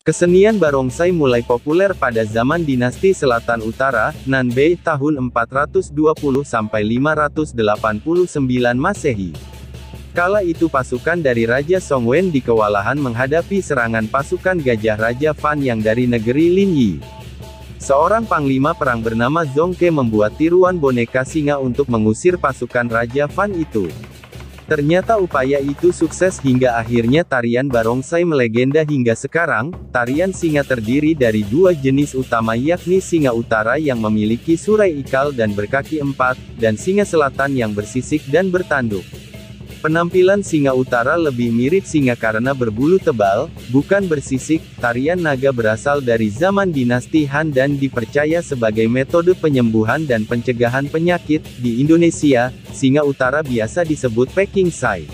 Kesenian barongsai mulai populer pada zaman dinasti Selatan Utara, Nanbei tahun 420-589 Masehi. Kala itu pasukan dari Raja Songwen di kewalahan menghadapi serangan pasukan Gajah Raja Fan yang dari negeri Linyi. Seorang panglima perang bernama Zongke membuat tiruan boneka singa untuk mengusir pasukan Raja Fan itu. Ternyata upaya itu sukses hingga akhirnya tarian barongsai melegenda hingga sekarang. Tarian singa terdiri dari dua jenis utama yakni singa utara yang memiliki surai ikal dan berkaki empat, dan singa selatan yang bersisik dan bertanduk. Penampilan singa utara lebih mirip singa karena berbulu tebal, bukan bersisik. Tarian naga berasal dari zaman dinasti Han dan dipercaya sebagai metode penyembuhan dan pencegahan penyakit. Di Indonesia, singa utara biasa disebut Pekingsai.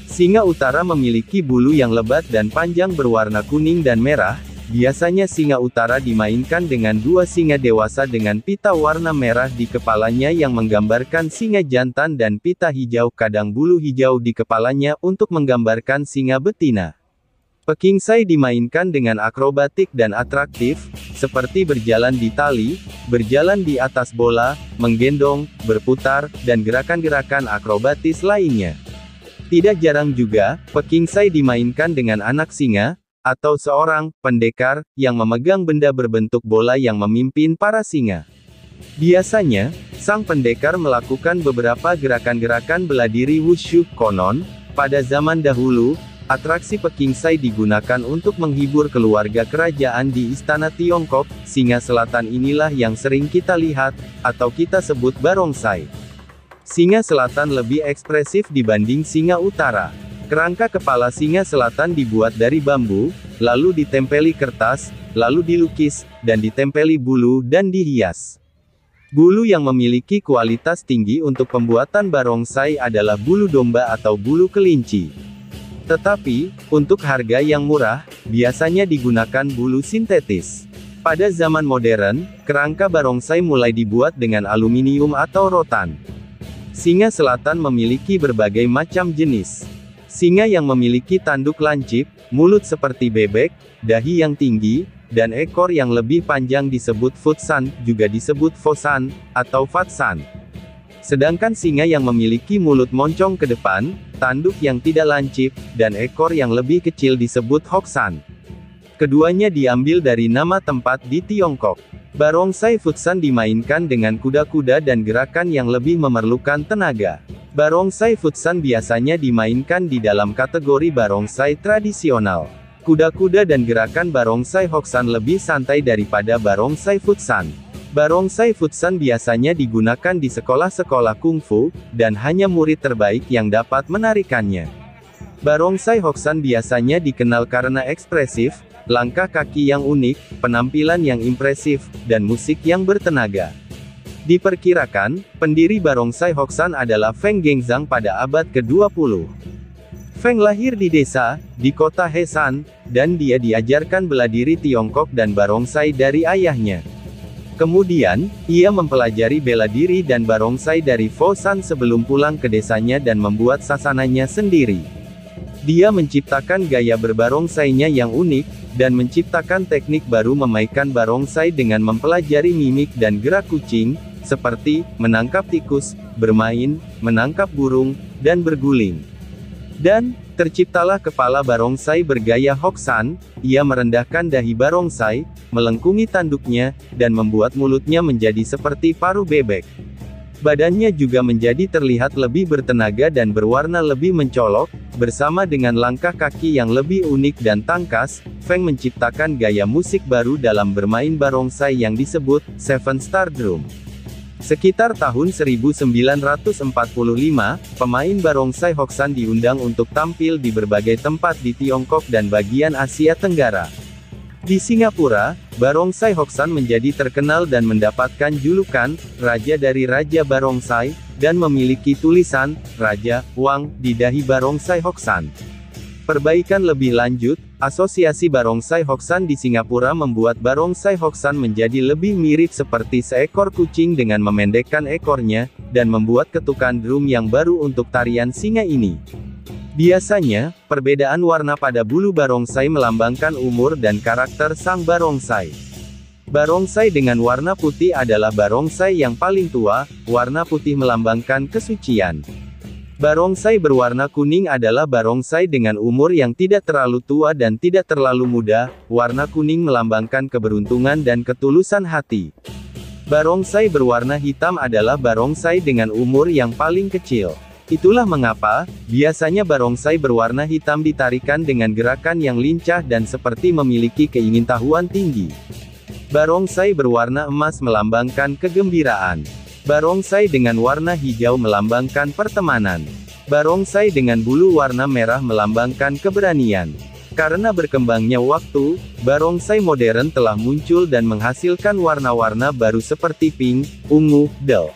Singa utara memiliki bulu yang lebat dan panjang berwarna kuning dan merah. Biasanya singa utara dimainkan dengan dua singa dewasa dengan pita warna merah di kepalanya yang menggambarkan singa jantan dan pita hijau kadang bulu hijau di kepalanya untuk menggambarkan singa betina. Pekingsai dimainkan dengan akrobatik dan atraktif, seperti berjalan di tali, berjalan di atas bola, menggendong, berputar, dan gerakan-gerakan akrobatis lainnya. Tidak jarang juga, pekingsai dimainkan dengan anak singa, atau seorang pendekar yang memegang benda berbentuk bola yang memimpin para singa. Biasanya, sang pendekar melakukan beberapa gerakan-gerakan bela diri wushu. Konon, pada zaman dahulu, atraksi pekingsai digunakan untuk menghibur keluarga kerajaan di istana Tiongkok. Singa selatan inilah yang sering kita lihat, atau kita sebut barongsai. Singa selatan lebih ekspresif dibanding singa utara. Kerangka kepala singa selatan dibuat dari bambu, lalu ditempeli kertas, lalu dilukis, dan ditempeli bulu dan dihias. Bulu yang memiliki kualitas tinggi untuk pembuatan barongsai adalah bulu domba atau bulu kelinci. Tetapi, untuk harga yang murah, biasanya digunakan bulu sintetis. Pada zaman modern, kerangka barongsai mulai dibuat dengan aluminium atau rotan. Singa selatan memiliki berbagai macam jenis. Singa yang memiliki tanduk lancip, mulut seperti bebek, dahi yang tinggi, dan ekor yang lebih panjang disebut futsan, juga disebut fosan, atau fatsan. Sedangkan singa yang memiliki mulut moncong ke depan, tanduk yang tidak lancip, dan ekor yang lebih kecil disebut hoksan. Keduanya diambil dari nama tempat di Tiongkok. Barongsai futsan dimainkan dengan kuda-kuda dan gerakan yang lebih memerlukan tenaga. Barongsai futsan biasanya dimainkan di dalam kategori barongsai tradisional. Kuda-kuda dan gerakan barongsai hoksan lebih santai daripada barongsai futsan. Barongsai futsan biasanya digunakan di sekolah-sekolah kungfu, dan hanya murid terbaik yang dapat menarikannya. Barongsai hoksan biasanya dikenal karena ekspresif, langkah kaki yang unik, penampilan yang impresif, dan musik yang bertenaga. Diperkirakan, pendiri barongsai hoksan adalah Feng Gengzang pada abad ke-20. Feng lahir di desa, di kota Hesan, dan dia diajarkan bela diri Tiongkok dan barongsai dari ayahnya. Kemudian, ia mempelajari bela diri dan barongsai dari Fosan sebelum pulang ke desanya dan membuat sasananya sendiri. Dia menciptakan gaya berbarongsainya yang unik, dan menciptakan teknik baru memainkan barongsai dengan mempelajari mimik dan gerak kucing, seperti menangkap tikus, bermain, menangkap burung, dan berguling. Dan, terciptalah kepala barongsai bergaya hoksan. Ia merendahkan dahi barongsai, melengkungi tanduknya, dan membuat mulutnya menjadi seperti paruh bebek. Badannya juga menjadi terlihat lebih bertenaga dan berwarna lebih mencolok, bersama dengan langkah kaki yang lebih unik dan tangkas. Feng menciptakan gaya musik baru dalam bermain barongsai yang disebut Seven Star Drum. Sekitar tahun 1945, pemain barongsai hoksan diundang untuk tampil di berbagai tempat di Tiongkok dan bagian Asia Tenggara. Di Singapura, barongsai hoksan menjadi terkenal dan mendapatkan julukan Raja dari Raja Barongsai, dan memiliki tulisan Raja Wang di dahi barongsai hoksan. Perbaikan lebih lanjut, Asosiasi Barongsai Hoksan di Singapura membuat barongsai hoksan menjadi lebih mirip seperti seekor kucing dengan memendekkan ekornya, dan membuat ketukan drum yang baru untuk tarian singa ini. Biasanya, perbedaan warna pada bulu barongsai melambangkan umur dan karakter sang barongsai. Barongsai dengan warna putih adalah barongsai yang paling tua, warna putih melambangkan kesucian. Barongsai berwarna kuning adalah barongsai dengan umur yang tidak terlalu tua dan tidak terlalu muda, warna kuning melambangkan keberuntungan dan ketulusan hati. Barongsai berwarna hitam adalah barongsai dengan umur yang paling kecil. Itulah mengapa, biasanya barongsai berwarna hitam ditarikan dengan gerakan yang lincah dan seperti memiliki keingintahuan tinggi. Barongsai berwarna emas melambangkan kegembiraan. Barongsai dengan warna hijau melambangkan pertemanan. Barongsai dengan bulu warna merah melambangkan keberanian. Karena berkembangnya waktu, barongsai modern telah muncul dan menghasilkan warna-warna baru seperti pink, ungu, del.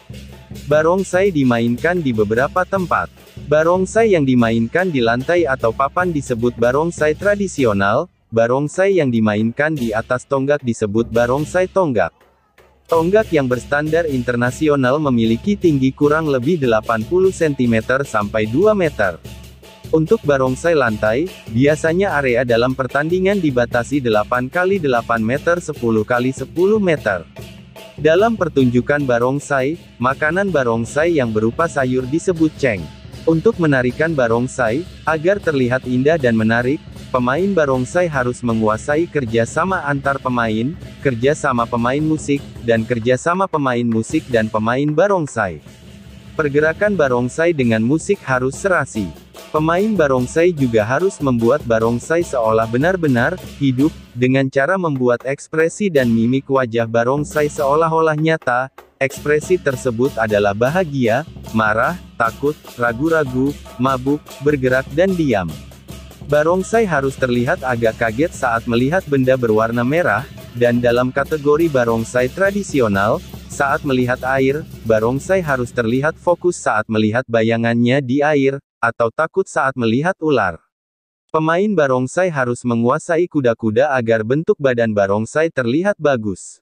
Barongsai dimainkan di beberapa tempat. Barongsai yang dimainkan di lantai atau papan disebut barongsai tradisional, barongsai yang dimainkan di atas tonggak disebut barongsai tonggak. Tonggak yang berstandar internasional memiliki tinggi kurang lebih 80 cm sampai 2 meter. Untuk barongsai lantai, biasanya area dalam pertandingan dibatasi 8 x 8 meter 10 x 10 meter. Dalam pertunjukan barongsai, makanan barongsai yang berupa sayur disebut ceng. Untuk menarikan barongsai, agar terlihat indah dan menarik, pemain barongsai harus menguasai kerja sama antar pemain, kerja sama pemain musik, dan kerja sama pemain musik dan pemain barongsai. Pergerakan barongsai dengan musik harus serasi. Pemain barongsai juga harus membuat barongsai seolah benar-benar hidup, dengan cara membuat ekspresi dan mimik wajah barongsai seolah-olah nyata. Ekspresi tersebut adalah bahagia, marah, takut, ragu-ragu, mabuk, bergerak dan diam. Barongsai harus terlihat agak kaget saat melihat benda berwarna merah, dan dalam kategori barongsai tradisional, saat melihat air, barongsai harus terlihat fokus saat melihat bayangannya di air, atau takut saat melihat ular. Pemain barongsai harus menguasai kuda-kuda agar bentuk badan barongsai terlihat bagus.